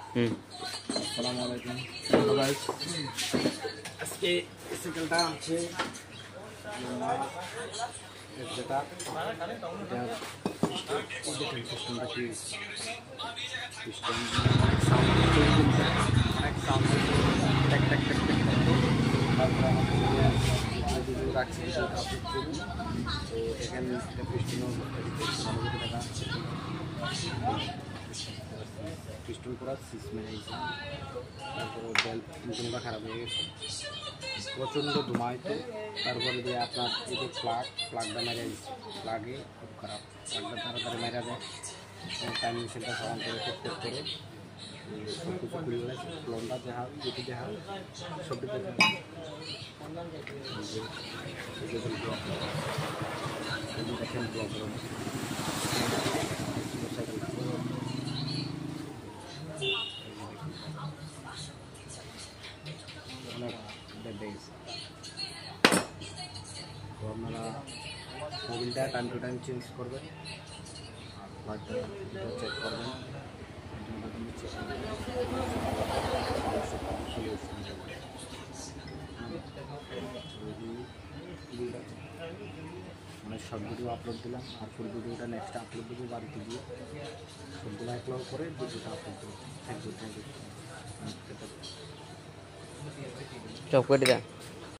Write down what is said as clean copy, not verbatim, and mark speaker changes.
Speaker 1: আসসালামু আলাইকুম। Hello guys, আজকে সাইকেলটা আছে যেটা সিস্টেমটা কি সিস্টেম অনেক সাউন্ড ট্যাক ট্যাক ট্যাক ট্যাক তারপরে আমাদের রাখছি আপলোড করুন। তো এখানে একটা পিস্টন টাকা পিস্টন করা সিস মেরে তারপরে বেল্ট ইঞ্জিনটা খারাপ হয়ে গেছে, প্রচণ্ড ধুমায়। তো তারপরে দিয়ে আপনার এই যে প্লাগটা মেরে দিচ্ছে, প্লাগে খুব খারাপ, প্লাগটা তাড়াতাড়ি মেরা যায়। টাইম মেশিনটা সাবান করে চেক করে সব কিছু খুলে গেছে, প্লনটা দেখা যেটি দেখা সবটি দেখা দেখেন ব্লক অনেক বেড়ে গেছে। তো আপনারা মোবিলটা টাইম টু টাইম চেঞ্জ করবেন আর প্লাগটা চেক করবেন। মানে সব ভিডিও আপলোড দিলাম, আর ফুল ভিডিওটা নেক্সট আপলোড দেবো বাড়িতে গিয়ে, সবগুলো আপলোড করে ভিডিওটা আপলোড দেবো। Thank you.
Speaker 2: চপ করে দেন।